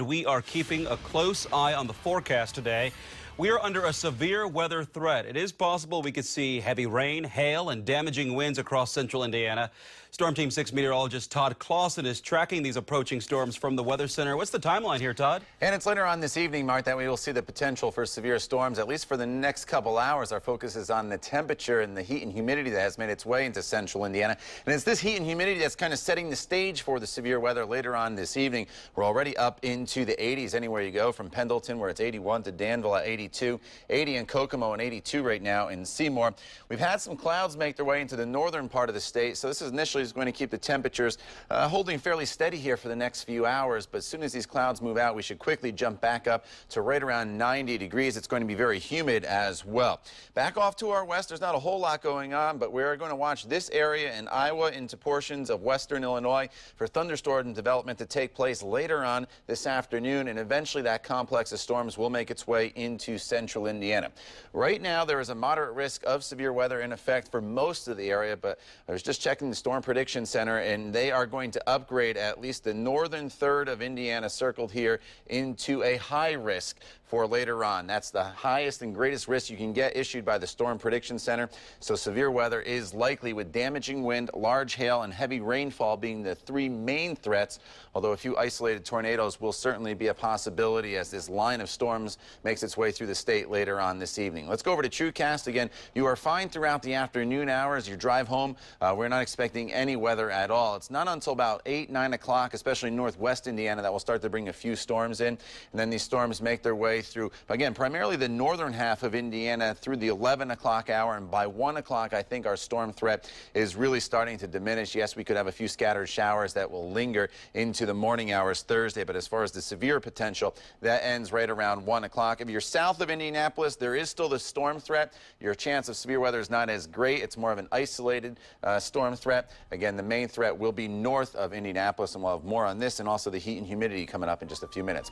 and we are keeping a close eye on the forecast today. We are under a severe weather threat. It is possible we could see heavy rain, hail, and damaging winds across central Indiana. Storm Team 6 meteorologist Todd Clausen is tracking these approaching storms from the Weather Center. What's the timeline here, Todd? And it's later on this evening, Mark, that we will see the potential for severe storms, at least for the next couple hours. Our focus is on the temperature and the heat and humidity that has made its way into central Indiana. And it's this heat and humidity that's kind of setting the stage for the severe weather later on this evening. We're already up into the 80s anywhere you go, from Pendleton, where it's 81, to Danville at 82, 80 in Kokomo, and 82 right now in Seymour. We've had some clouds make their way into the northern part of the state, so this is initially going to keep the temperatures holding fairly steady here for the next few hours. But as soon as these clouds move out, we should quickly jump back up to right around 90 degrees. It's going to be very humid as well. Back off to our west, there's not a whole lot going on, but we're going to watch this area in Iowa into portions of western Illinois for thunderstorm development to take place later on this afternoon, and eventually that complex of storms will make its way into central Indiana. Right now, there is a moderate risk of severe weather in effect for most of the area, but I was just checking the Storm Prediction Center, and they are going to upgrade at least the northern third of Indiana, circled here, into a high risk for later on. That's the highest and greatest risk you can get issued by the Storm Prediction Center. So severe weather is likely, with damaging wind, large hail, and heavy rainfall being the three main threats, although a few isolated tornadoes will certainly be a possibility as this line of storms makes its way through the state later on this evening. Let's go over to TrueCast. Again, you are fine throughout the afternoon hours. You drive home, we're not expecting any weather at all. It's not until about 8, 9 o'clock, especially northwest Indiana, that will start to bring a few storms in. And then these storms make their way through, again, primarily the northern half of Indiana through the 11 o'clock hour. And by 1 o'clock, I think our storm threat is really starting to diminish. Yes, we could have a few scattered showers that will linger into the morning hours Thursday. But as far as the severe potential, that ends right around 1 o'clock. If you're south of Indianapolis, there is still the storm threat. Your chance of severe weather is not as great. It's more of an isolated storm threat. Again, the main threat will be north of Indianapolis, and we'll have more on this and also the heat and humidity coming up in just a few minutes. Mark.